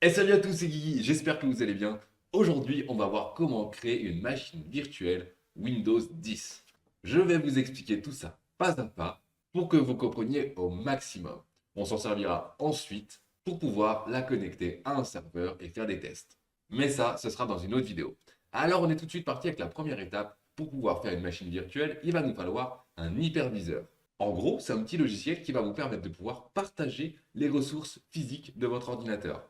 Et salut à tous, c'est Guigui, j'espère que vous allez bien. Aujourd'hui, on va voir comment créer une machine virtuelle Windows 10. Je vais vous expliquer tout ça pas à pas pour que vous compreniez au maximum. On s'en servira ensuite pour pouvoir la connecter à un serveur et faire des tests. Mais ça, ce sera dans une autre vidéo. Alors, on est tout de suite parti avec la première étape. Pour pouvoir faire une machine virtuelle, il va nous falloir un hyperviseur. En gros, c'est un petit logiciel qui va vous permettre de pouvoir partager les ressources physiques de votre ordinateur.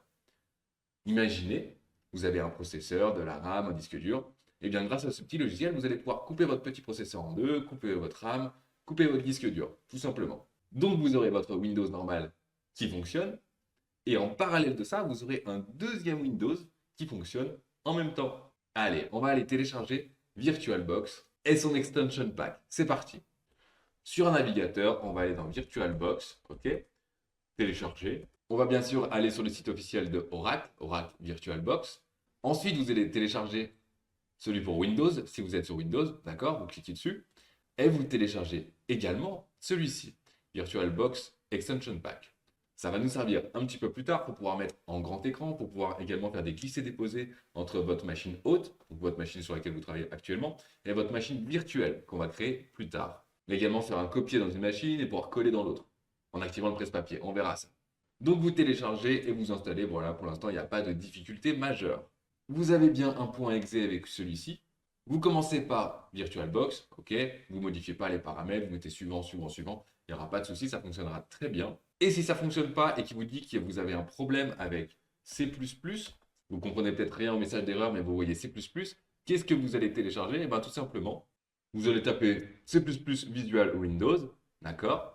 Imaginez, vous avez un processeur, de la RAM, un disque dur. Et bien grâce à ce petit logiciel, vous allez pouvoir couper votre petit processeur en deux, couper votre RAM, couper votre disque dur, tout simplement. Donc vous aurez votre Windows normal qui fonctionne, et en parallèle de ça, vous aurez un deuxième Windows qui fonctionne en même temps. Allez, on va aller télécharger VirtualBox et son extension pack. C'est parti. Sur un navigateur, on va aller dans VirtualBox, ok, télécharger. On va bien sûr aller sur le site officiel de Oracle, Oracle VirtualBox. Ensuite, vous allez télécharger celui pour Windows, si vous êtes sur Windows, d'accord, vous cliquez dessus. Et vous téléchargez également celui-ci, VirtualBox Extension Pack. Ça va nous servir un petit peu plus tard pour pouvoir mettre en grand écran, pour pouvoir également faire des glisser-déposer entre votre machine haute, donc votre machine sur laquelle vous travaillez actuellement, et votre machine virtuelle qu'on va créer plus tard. Mais également faire un copier dans une machine et pouvoir coller dans l'autre, en activant le presse-papier. On verra ça. Donc vous téléchargez et vous installez. Voilà, pour l'instant, il n'y a pas de difficulté majeure. Vous avez bien un point exe avec celui-ci. Vous commencez par VirtualBox, ok. Vous ne modifiez pas les paramètres, vous mettez suivant, suivant, suivant. Il n'y aura pas de souci, ça fonctionnera très bien. Et si ça ne fonctionne pas et qu'il vous dit que vous avez un problème avec C++, vous comprenez peut-être rien au message d'erreur, mais vous voyez C++, qu'est-ce que vous allez télécharger? Eh bien, tout simplement, vous allez taper C++ Visual Windows, d'accord?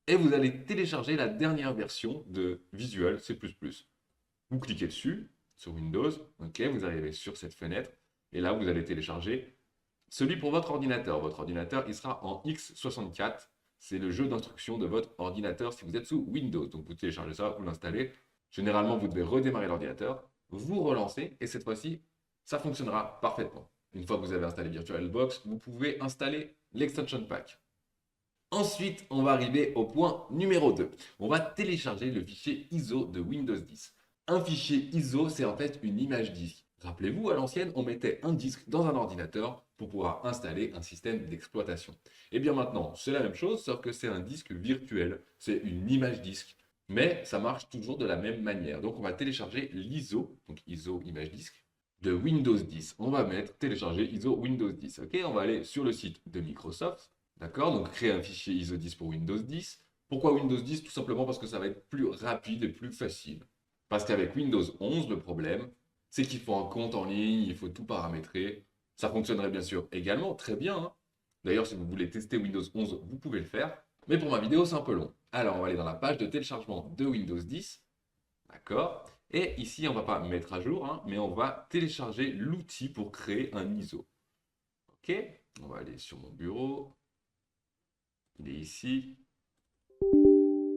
Et vous allez télécharger la dernière version de Visual C++. Vous cliquez dessus, sur Windows, ok, vous arrivez sur cette fenêtre, et là, vous allez télécharger celui pour votre ordinateur. Votre ordinateur, il sera en x64. C'est le jeu d'instruction de votre ordinateur si vous êtes sous Windows. Donc, vous téléchargez ça, vous l'installez. Généralement, vous devez redémarrer l'ordinateur, vous relancez, et cette fois-ci, ça fonctionnera parfaitement. Une fois que vous avez installé VirtualBox, vous pouvez installer l'extension pack. Ensuite, on va arriver au point numéro 2. On va télécharger le fichier ISO de Windows 10. Un fichier ISO, c'est en fait une image disque. Rappelez-vous, à l'ancienne, on mettait un disque dans un ordinateur pour pouvoir installer un système d'exploitation. Et bien maintenant, c'est la même chose, sauf que c'est un disque virtuel, c'est une image disque. Mais ça marche toujours de la même manière. Donc on va télécharger l'ISO, donc ISO image disque, de Windows 10. On va mettre télécharger ISO Windows 10. Ok, on va aller sur le site de Microsoft. D'accord? Donc créer un fichier ISO 10 pour Windows 10. Pourquoi Windows 10? Tout simplement parce que ça va être plus rapide et plus facile. Parce qu'avec Windows 11, le problème, c'est qu'il faut un compte en ligne, il faut tout paramétrer. Ça fonctionnerait bien sûr également très bien, hein. D'ailleurs, si vous voulez tester Windows 11, vous pouvez le faire. Mais pour ma vidéo, c'est un peu long. Alors, on va aller dans la page de téléchargement de Windows 10. D'accord? Et ici, on ne va pas mettre à jour, hein, mais on va télécharger l'outil pour créer un ISO. Ok? On va aller sur mon bureau. Il est ici.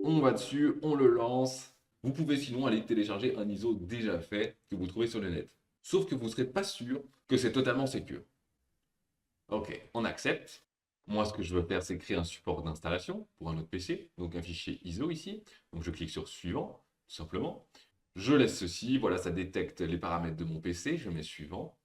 On va dessus, on le lance. Vous pouvez sinon aller télécharger un ISO déjà fait que vous trouvez sur le net. Sauf que vous ne serez pas sûr que c'est totalement sécure. Ok, on accepte. Moi, ce que je veux faire, c'est créer un support d'installation pour un autre PC. Donc un fichier ISO ici. Donc je clique sur suivant, tout simplement. Je laisse ceci. Voilà, ça détecte les paramètres de mon PC. Je mets suivant.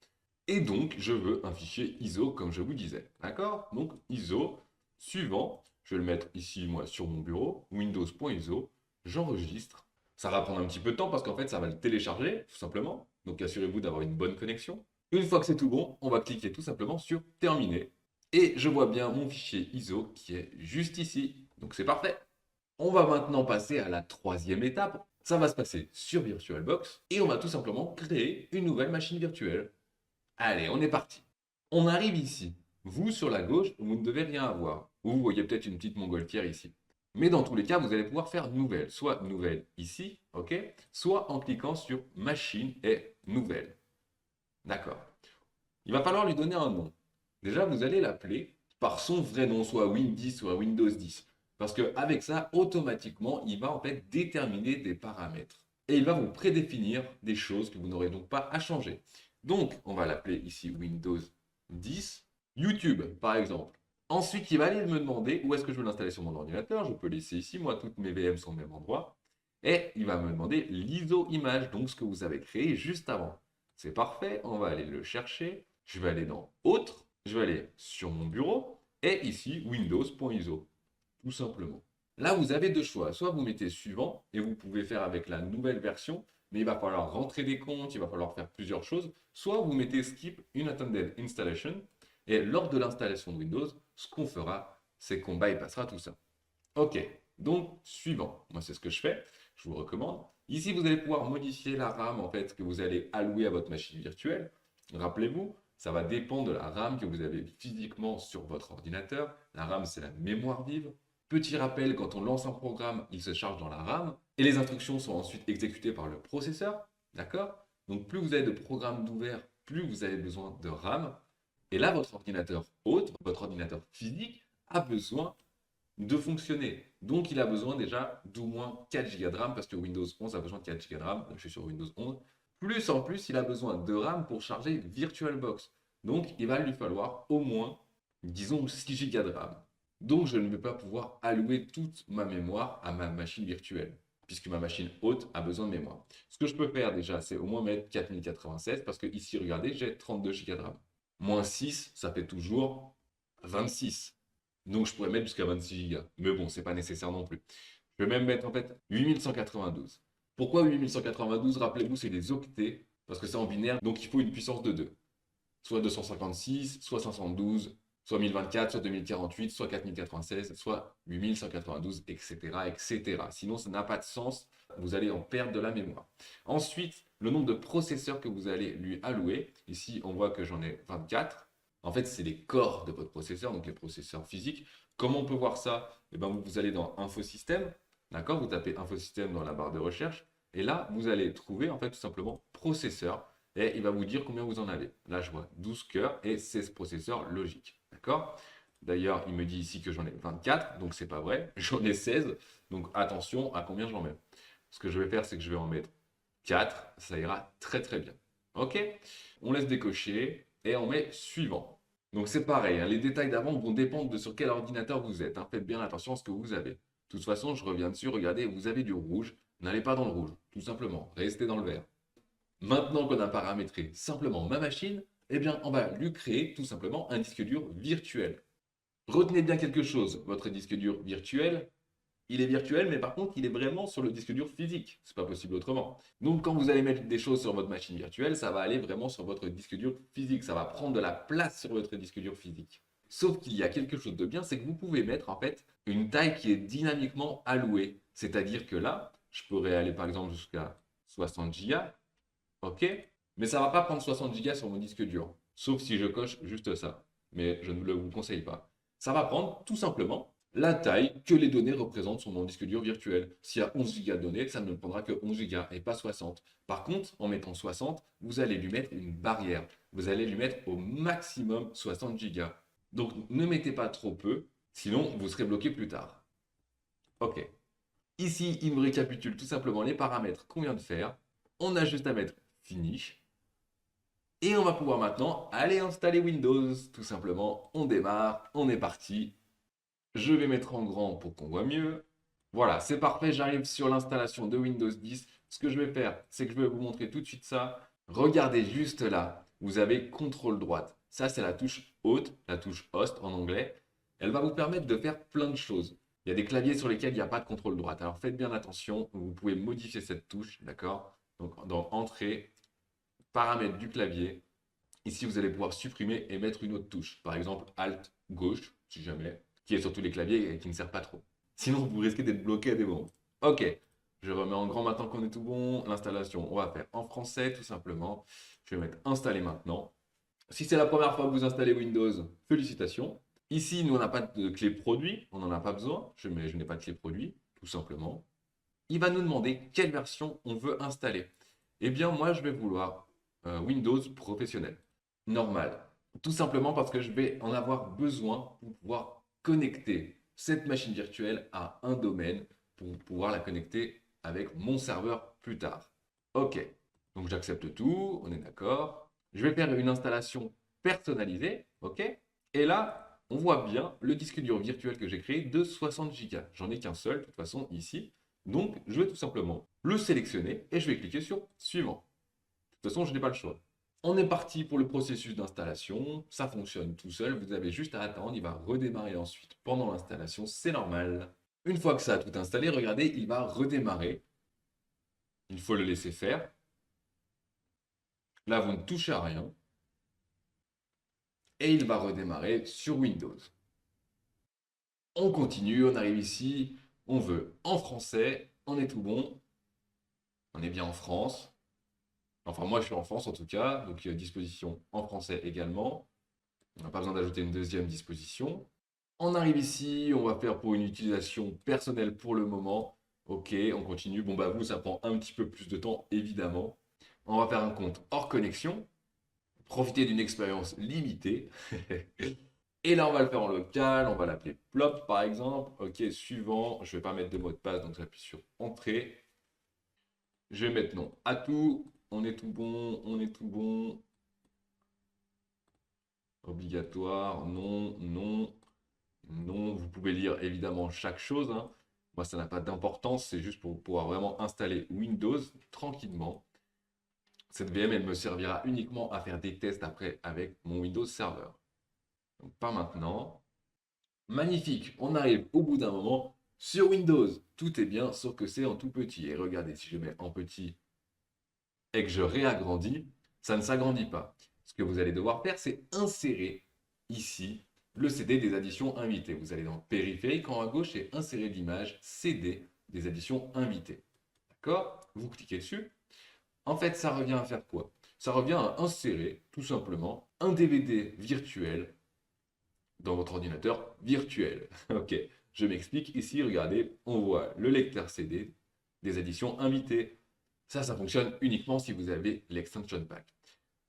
Et donc, je veux un fichier ISO comme je vous disais. D'accord? Donc ISO, suivant. Je vais le mettre ici, moi, sur mon bureau, windows.iso, j'enregistre. Ça va prendre un petit peu de temps parce qu'en fait, ça va le télécharger, tout simplement. Donc, assurez-vous d'avoir une bonne connexion. Une fois que c'est tout bon, on va cliquer tout simplement sur Terminer. Et je vois bien mon fichier ISO qui est juste ici. Donc, c'est parfait. On va maintenant passer à la troisième étape. Ça va se passer sur VirtualBox et on va tout simplement créer une nouvelle machine virtuelle. Allez, on est parti. On arrive ici. Vous, sur la gauche, vous ne devez rien avoir. Ou vous voyez peut-être une petite montgolfière ici. Mais dans tous les cas, vous allez pouvoir faire nouvelle. Soit nouvelle ici, ok? Soit en cliquant sur machine et nouvelle. D'accord. Il va falloir lui donner un nom. Déjà, vous allez l'appeler par son vrai nom, soit Win10, soit Windows 10. Parce qu'avec ça, automatiquement, il va en fait déterminer des paramètres. Et il va vous prédéfinir des choses que vous n'aurez donc pas à changer. Donc, on va l'appeler ici Windows 10, YouTube par exemple. Ensuite, il va aller me demander où est-ce que je veux l'installer sur mon ordinateur. Je peux laisser ici, moi, toutes mes VM sont au même endroit. Et il va me demander l'ISO image, donc ce que vous avez créé juste avant. C'est parfait, on va aller le chercher. Je vais aller dans Autres, je vais aller sur mon bureau, et ici, Windows.iso, tout simplement. Là, vous avez deux choix. Soit vous mettez suivant, et vous pouvez faire avec la nouvelle version, mais il va falloir rentrer des comptes, il va falloir faire plusieurs choses. Soit vous mettez Skip Unattended Installation, et lors de l'installation de Windows, ce qu'on fera, c'est qu'on bypassera tout ça. Ok, donc suivant. Moi, c'est ce que je fais. Je vous recommande. Ici, vous allez pouvoir modifier la RAM en fait que vous allez allouer à votre machine virtuelle. Rappelez-vous, ça va dépendre de la RAM que vous avez physiquement sur votre ordinateur. La RAM, c'est la mémoire vive. Petit rappel, quand on lance un programme, il se charge dans la RAM et les instructions sont ensuite exécutées par le processeur. D'accord? Donc, plus vous avez de programmes d'ouvert, plus vous avez besoin de RAM. Et là, votre ordinateur autre, votre ordinateur physique, a besoin de fonctionner. Donc, il a besoin déjà d'au moins 4 Go de RAM parce que Windows 11 a besoin de 4 Go de RAM. Donc, je suis sur Windows 11. Plus en plus, il a besoin de RAM pour charger VirtualBox. Donc, il va lui falloir au moins, disons, 6 Go de RAM. Donc, je ne vais pas pouvoir allouer toute ma mémoire à ma machine virtuelle puisque ma machine haute a besoin de mémoire. Ce que je peux faire déjà, c'est au moins mettre 4096 parce que ici, regardez, j'ai 32 Go de RAM. Moins 6, ça fait toujours 26. Donc je pourrais mettre jusqu'à 26 Go. Mais bon, c'est pas nécessaire non plus. Je vais même mettre en fait 8192. Pourquoi 8192? Rappelez-vous, c'est des octets, parce que c'est en binaire, donc il faut une puissance de 2. Soit 256, soit 512, soit 1024, soit 2048, soit 4096, soit 8192, etc., etc. Sinon, ça n'a pas de sens. Vous allez en perdre de la mémoire. Ensuite, le nombre de processeurs que vous allez lui allouer. Ici, on voit que j'en ai 24. En fait, c'est les corps de votre processeur, donc les processeurs physiques. Comment on peut voir ça? Eh ben, vous allez dans Infosystème, d'accord? Vous tapez Infosystème dans la barre de recherche, et là, vous allez trouver en fait tout simplement processeur, et il va vous dire combien vous en avez. Là, je vois 12 cœurs et 16 processeurs logiques, d'accord? D'ailleurs, il me dit ici que j'en ai 24, donc c'est pas vrai. J'en ai 16, donc attention à combien j'en mets. Ce que je vais faire, c'est que je vais en mettre 4, ça ira très très bien. Ok? On laisse décocher et on met suivant. Donc c'est pareil, hein, les détails d'avant vont dépendre de sur quel ordinateur vous êtes, hein. Faites bien attention à ce que vous avez. De toute façon, je reviens dessus, regardez, vous avez du rouge, n'allez pas dans le rouge, tout simplement, restez dans le vert. Maintenant qu'on a paramétré simplement ma machine, eh bien on va lui créer tout simplement un disque dur virtuel. Retenez bien quelque chose, votre disque dur virtuel, il est virtuel, mais par contre, il est vraiment sur le disque dur physique. C'est pas possible autrement. Donc, quand vous allez mettre des choses sur votre machine virtuelle, ça va aller vraiment sur votre disque dur physique. Ça va prendre de la place sur votre disque dur physique. Sauf qu'il y a quelque chose de bien, c'est que vous pouvez mettre en fait une taille qui est dynamiquement allouée. C'est-à-dire que là, je pourrais aller par exemple jusqu'à 60 Go, ok? Mais ça ne va pas prendre 60 Go sur mon disque dur. Sauf si je coche juste ça. Mais je ne vous conseille pas. Ça va prendre tout simplement la taille que les données représentent sur mon disque dur virtuel. S'il y a 11 Go de données, ça ne prendra que 11 Go et pas 60. Par contre, en mettant 60, vous allez lui mettre une barrière. Vous allez lui mettre au maximum 60 Go. Donc ne mettez pas trop peu, sinon vous serez bloqué plus tard. Ok. Ici, il me récapitule tout simplement les paramètres qu'on vient de faire. On a juste à mettre Finish. Et on va pouvoir maintenant aller installer Windows. Tout simplement, on démarre, on est parti. Je vais mettre en grand pour qu'on voit mieux. Voilà, c'est parfait, j'arrive sur l'installation de Windows 10. Ce que je vais faire, c'est que je vais vous montrer tout de suite ça. Regardez juste là, vous avez CTRL droite. Ça, c'est la touche haute, la touche host en anglais. Elle va vous permettre de faire plein de choses. Il y a des claviers sur lesquels il n'y a pas de contrôle droite. Alors faites bien attention, vous pouvez modifier cette touche, d'accord? Donc dans Entrée, paramètres du clavier. Ici, vous allez pouvoir supprimer et mettre une autre touche. Par exemple, Alt gauche, si jamais, qui est sur tous les claviers et qui ne sert pas trop. Sinon, vous risquez d'être bloqué à des moments. Ok, je remets en grand maintenant qu'on est tout bon. L'installation, on va faire en français, tout simplement. Je vais mettre Installer maintenant. Si c'est la première fois que vous installez Windows, félicitations. Ici, nous, on n'a pas de clé produit, on n'en a pas besoin. Je n'ai pas de clé produit, tout simplement. Il va nous demander quelle version on veut installer. Eh bien, moi, je vais vouloir Windows professionnel, normal. Tout simplement parce que je vais en avoir besoin pour pouvoir connecter cette machine virtuelle à un domaine pour pouvoir la connecter avec mon serveur plus tard. Ok, donc j'accepte tout, on est d'accord. Je vais faire une installation personnalisée, ok? Et là, on voit bien le disque dur virtuel que j'ai créé de 60 Go. J'en ai qu'un seul, de toute façon, ici. Donc, je vais tout simplement le sélectionner et je vais cliquer sur Suivant. De toute façon, je n'ai pas le choix. On est parti pour le processus d'installation. Ça fonctionne tout seul. Vous avez juste à attendre. Il va redémarrer ensuite pendant l'installation. C'est normal. Une fois que ça a tout installé, regardez, il va redémarrer. Il faut le laisser faire. Là, vous ne touchez à rien. Et il va redémarrer sur Windows. On continue, on arrive ici. On veut en français. On est tout bon. On est bien en France. Enfin, moi, je suis en France en tout cas. Donc, disposition en français également. On n'a pas besoin d'ajouter une deuxième disposition. On arrive ici, on va faire pour une utilisation personnelle pour le moment. Ok, on continue. Bon, bah vous, ça prend un petit peu plus de temps, évidemment. On va faire un compte hors connexion. Profiter d'une expérience limitée. Et là, on va le faire en local. On va l'appeler Plop, par exemple. Ok, suivant. Je ne vais pas mettre de mot de passe, donc j'appuie sur Entrée. Je vais mettre non à tout. On est tout bon, on est tout bon. Obligatoire, non, non. Non, vous pouvez lire évidemment chaque chose, hein. Moi, ça n'a pas d'importance, c'est juste pour pouvoir vraiment installer Windows tranquillement. Cette VM, elle me servira uniquement à faire des tests après avec mon Windows Server. Donc, pas maintenant. Magnifique, on arrive au bout d'un moment sur Windows. Tout est bien, sauf que c'est en tout petit. Et regardez, si je mets en petit et que je réagrandis, ça ne s'agrandit pas. Ce que vous allez devoir faire, c'est insérer ici le CD des additions invitées. Vous allez dans Périphérique en haut à gauche et insérer l'image CD des additions invitées. D'accord? Vous cliquez dessus. En fait, ça revient à faire quoi? Ça revient à insérer, tout simplement, un DVD virtuel dans votre ordinateur virtuel. Ok, je m'explique. Ici, regardez, on voit le lecteur CD des additions invitées. Ça fonctionne uniquement si vous avez l'extension pack.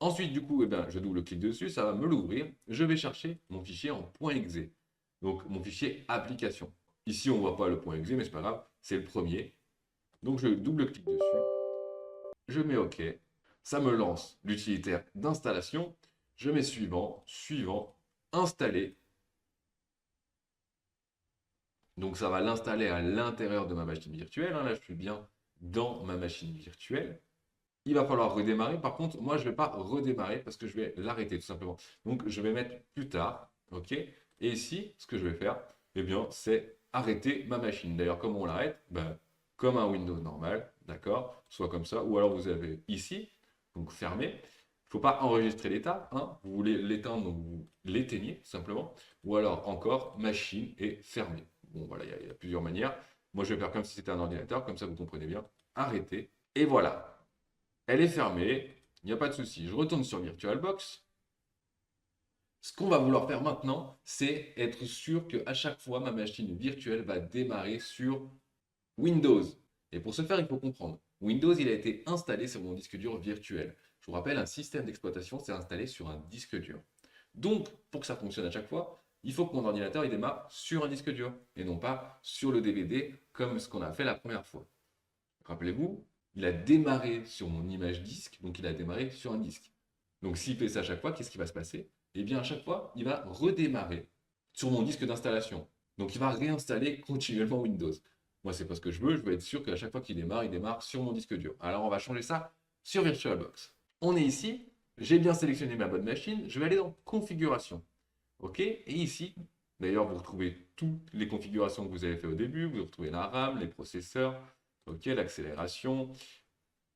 Ensuite, du coup, je double-clique dessus, ça va me l'ouvrir. Je vais chercher mon fichier en .exe. Donc, mon fichier application. Ici, on ne voit pas le .exe, mais c'est pas grave, c'est le premier. Donc, je double-clique dessus. Je mets OK. Ça me lance l'utilitaire d'installation. Je mets suivant, suivant, installer. Donc, ça va l'installer à l'intérieur de ma machine virtuelle, hein. Là, je suis bien dans ma machine virtuelle. Il va falloir redémarrer. Par contre, moi, je ne vais pas redémarrer parce que je vais l'arrêter tout simplement. Donc, je vais mettre plus tard. OK? Et ici, ce que je vais faire, eh bien, c'est arrêter ma machine. D'ailleurs, comment on l'arrête? Ben, comme un Windows normal, d'accord? Soit comme ça. Ou alors, vous avez ici, donc fermé. Il ne faut pas enregistrer l'état, hein. Vous voulez l'éteindre, donc vous l'éteignez tout simplement. Ou alors encore, machine et fermé. Bon, voilà, il y a plusieurs manières. Moi, je vais faire comme si c'était un ordinateur, comme ça vous comprenez bien. Arrêter. Et voilà. Elle est fermée, il n'y a pas de souci. Je retourne sur VirtualBox. Ce qu'on va vouloir faire maintenant, c'est être sûr qu'à chaque fois, ma machine virtuelle va démarrer sur Windows. Et pour ce faire, il faut comprendre. Windows, il a été installé sur mon disque dur virtuel. Je vous rappelle, un système d'exploitation, c'est installé sur un disque dur. Donc, pour que ça fonctionne à chaque fois, il faut que mon ordinateur il démarre sur un disque dur et non pas sur le DVD comme ce qu'on a fait la première fois. Rappelez-vous, il a démarré sur mon image disque, donc il a démarré sur un disque. Donc s'il fait ça à chaque fois, qu'est-ce qui va se passer? Eh bien à chaque fois, il va redémarrer sur mon disque d'installation. Donc il va réinstaller continuellement Windows. Moi, c'est pas ce que je veux être sûr qu'à chaque fois qu'il démarre, il démarre sur mon disque dur. Alors on va changer ça sur VirtualBox. On est ici, j'ai bien sélectionné ma bonne machine, je vais aller dans Configuration. OK? Et ici, d'ailleurs, vous retrouvez toutes les configurations que vous avez fait au début, vous retrouvez la RAM, les processeurs, OK, l'accélération,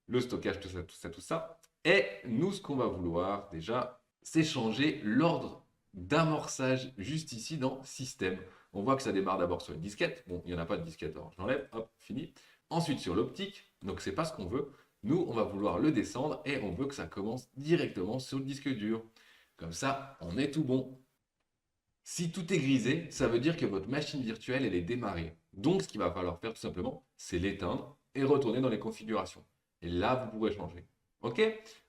le stockage, tout ça, tout ça, tout ça. Et nous, ce qu'on va vouloir déjà, c'est changer l'ordre d'amorçage juste ici dans Système. On voit que ça démarre d'abord sur une disquette. Bon, il n'y en a pas de disquette, alors je l'enlève, hop, fini. Ensuite sur l'optique, donc c'est pas ce qu'on veut. Nous, on va vouloir le descendre et on veut que ça commence directement sur le disque dur. Comme ça, on est tout bon. Si tout est grisé, ça veut dire que votre machine virtuelle, elle est démarrée. Donc, ce qu'il va falloir faire tout simplement, c'est l'éteindre et retourner dans les configurations. Et là, vous pourrez changer. OK?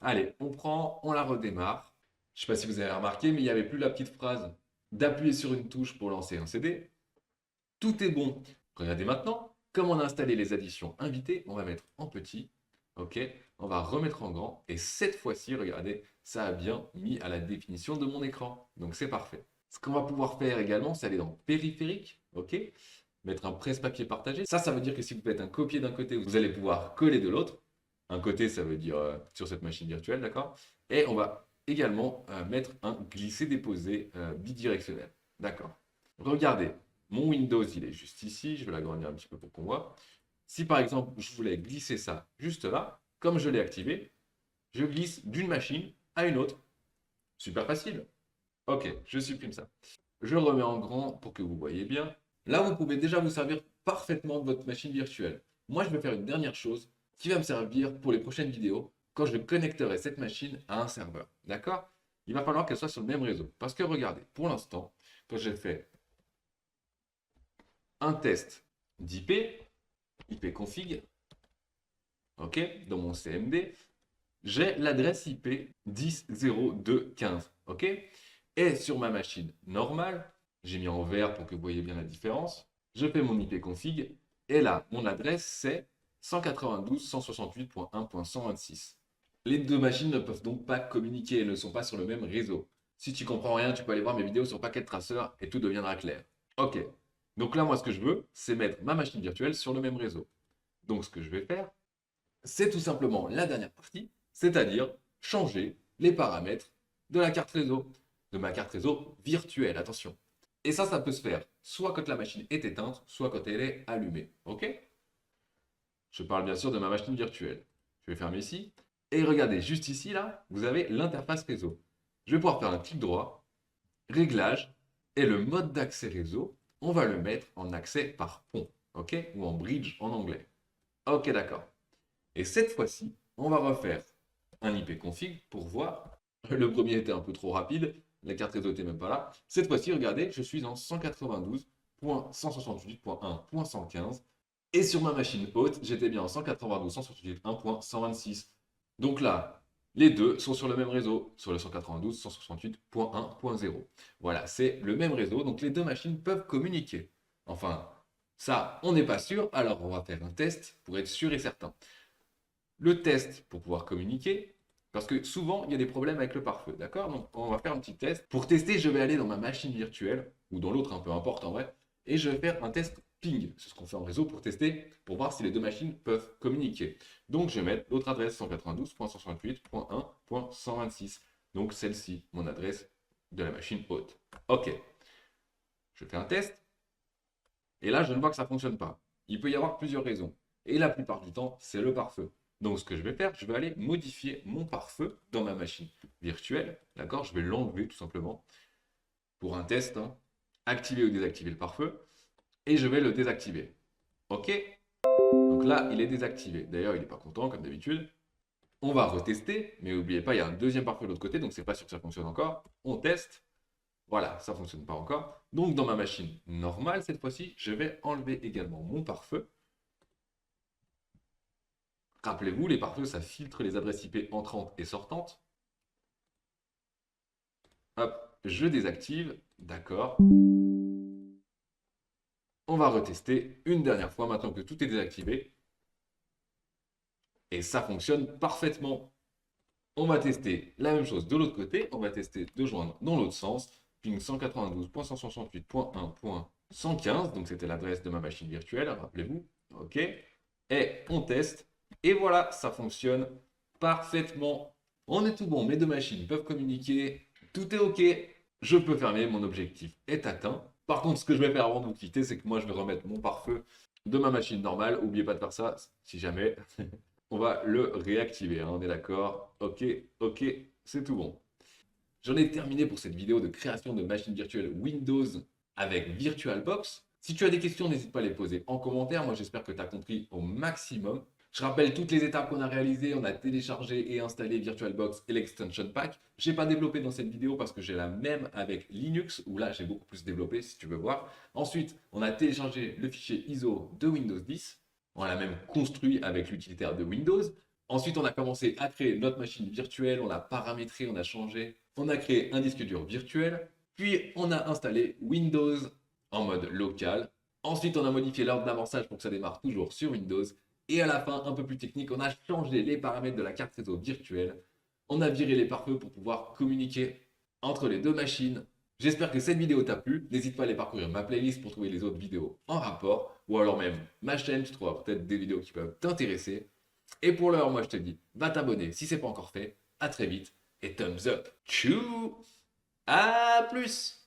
Allez, on prend, on la redémarre. Je ne sais pas si vous avez remarqué, mais il n'y avait plus la petite phrase d'appuyer sur une touche pour lancer un CD. Tout est bon. Regardez maintenant, comme on a installé les additions invitées, on va mettre en petit. OK? On va remettre en grand. Et cette fois-ci, regardez, ça a bien mis à la définition de mon écran. Donc, c'est parfait. Ce qu'on va pouvoir faire également, c'est aller dans Périphérique, OK? mettre un presse-papier partagé. Ça veut dire que si vous faites un copier d'un côté, vous allez pouvoir coller de l'autre. Un côté, ça veut dire sur cette machine virtuelle, d'accord? Et on va également mettre un glisser-déposer bidirectionnel, d'accord? Regardez, mon Windows, il est juste ici. Je vais l'agrandir un petit peu pour qu'on voit. Si par exemple, je voulais glisser ça juste là, comme je l'ai activé, je glisse d'une machine à une autre. Super facile. Ok, je supprime ça. Je le remets en grand pour que vous voyez bien. Là, vous pouvez déjà vous servir parfaitement de votre machine virtuelle. Moi, je vais faire une dernière chose qui va me servir pour les prochaines vidéos quand je connecterai cette machine à un serveur. D'accord? Il va falloir qu'elle soit sur le même réseau. Parce que regardez, pour l'instant, quand j'ai fait un test d'IP, IP config, ok, dans mon CMD, j'ai l'adresse IP 10.02.15, ok? Et sur ma machine normale, j'ai mis en vert pour que vous voyez bien la différence, je fais mon IP config, et là, mon adresse, c'est 192.168.1.126. Les deux machines ne peuvent donc pas communiquer, elles ne sont pas sur le même réseau. Si tu comprends rien, tu peux aller voir mes vidéos sur Packet Tracer et tout deviendra clair. Ok, donc là, moi, ce que je veux, c'est mettre ma machine virtuelle sur le même réseau. Donc, ce que je vais faire, c'est tout simplement la dernière partie, c'est-à-dire changer les paramètres de la carte réseau, de ma carte réseau virtuelle, attention. Et ça peut se faire soit quand la machine est éteinte, soit quand elle est allumée, ok? Je parle bien sûr de ma machine virtuelle. Je vais fermer ici. Et regardez, juste ici, là, vous avez l'interface réseau. Je vais pouvoir faire un clic droit, réglage, et le mode d'accès réseau, on va le mettre en accès par pont, ok? Ou en bridge en anglais. Ok, d'accord. Et cette fois-ci, on va refaire un IP config pour voir. Le premier était un peu trop rapide, la carte réseau n'était même pas là. Cette fois-ci, regardez, je suis en 192.168.1.115 et sur ma machine haute, j'étais bien en 192.168.1.126. Donc là, les deux sont sur le même réseau, sur le 192.168.1.0. Voilà, c'est le même réseau, donc les deux machines peuvent communiquer. Enfin, ça, on n'est pas sûr, alors on va faire un test pour être sûr et certain. Le test pour pouvoir communiquer, parce que souvent il y a des problèmes avec le pare-feu, d'accord? Donc on va faire un petit test. Pour tester, je vais aller dans ma machine virtuelle, ou dans l'autre, un peu importe en vrai, et je vais faire un test ping. C'est ce qu'on fait en réseau pour tester, pour voir si les deux machines peuvent communiquer. Donc je vais mettre l'autre adresse 192.168.1.126. Donc celle-ci, mon adresse de la machine haute. Ok. Je fais un test, et là je ne vois que ça ne fonctionne pas. Il peut y avoir plusieurs raisons. Et la plupart du temps, c'est le pare-feu. Donc, ce que je vais faire, je vais aller modifier mon pare-feu dans ma machine virtuelle. D'accord? Je vais l'enlever tout simplement pour un test. Hein. Activer ou désactiver le pare-feu. Et je vais le désactiver. OK? Donc là, il est désactivé. D'ailleurs, il n'est pas content, comme d'habitude. On va retester, mais n'oubliez pas, il y a un deuxième pare-feu de l'autre côté, donc c'est pas sûr que ça fonctionne encore. On teste. Voilà, ça ne fonctionne pas encore. Donc, dans ma machine normale, cette fois-ci, je vais enlever également mon pare-feu. Rappelez-vous, les pare-feux, ça filtre les adresses IP entrantes et sortantes. Hop, je désactive. D'accord. On va retester une dernière fois maintenant que tout est désactivé. Et ça fonctionne parfaitement. On va tester la même chose de l'autre côté. On va tester de joindre dans l'autre sens. Ping 192.168.1.115. Donc c'était l'adresse de ma machine virtuelle, rappelez-vous. OK. Et on teste. Et voilà, ça fonctionne parfaitement. On est tout bon. Mes deux machines peuvent communiquer. Tout est OK. Je peux fermer. Mon objectif est atteint. Par contre, ce que je vais faire avant de vous quitter, c'est que moi, je vais remettre mon pare-feu de ma machine normale. N'oubliez pas de faire ça, si jamais. On va le réactiver, hein, on est d'accord? Ok, ok, c'est tout bon. J'en ai terminé pour cette vidéo de création de machines virtuelles Windows avec VirtualBox. Si tu as des questions, n'hésite pas à les poser en commentaire. Moi, j'espère que tu as compris au maximum. Je rappelle toutes les étapes qu'on a réalisées. On a téléchargé et installé VirtualBox et l'Extension Pack. Je n'ai pas développé dans cette vidéo parce que j'ai la même avec Linux, où là, j'ai beaucoup plus développé, si tu veux voir. Ensuite, on a téléchargé le fichier ISO de Windows 10. On l'a même construit avec l'utilitaire de Windows. Ensuite, on a commencé à créer notre machine virtuelle. On l'a paramétré, on a changé. On a créé un disque dur virtuel. Puis, on a installé Windows en mode local. Ensuite, on a modifié l'ordre d'amorçage pour que ça démarre toujours sur Windows. Et à la fin, un peu plus technique, on a changé les paramètres de la carte réseau virtuelle. On a viré les pare-feux pour pouvoir communiquer entre les deux machines. J'espère que cette vidéo t'a plu. N'hésite pas à aller parcourir ma playlist pour trouver les autres vidéos en rapport. Ou alors même ma chaîne, tu trouveras peut-être des vidéos qui peuvent t'intéresser. Et pour l'heure, moi je te dis, va t'abonner si c'est pas encore fait. À très vite et thumbs up. Tchou. À plus.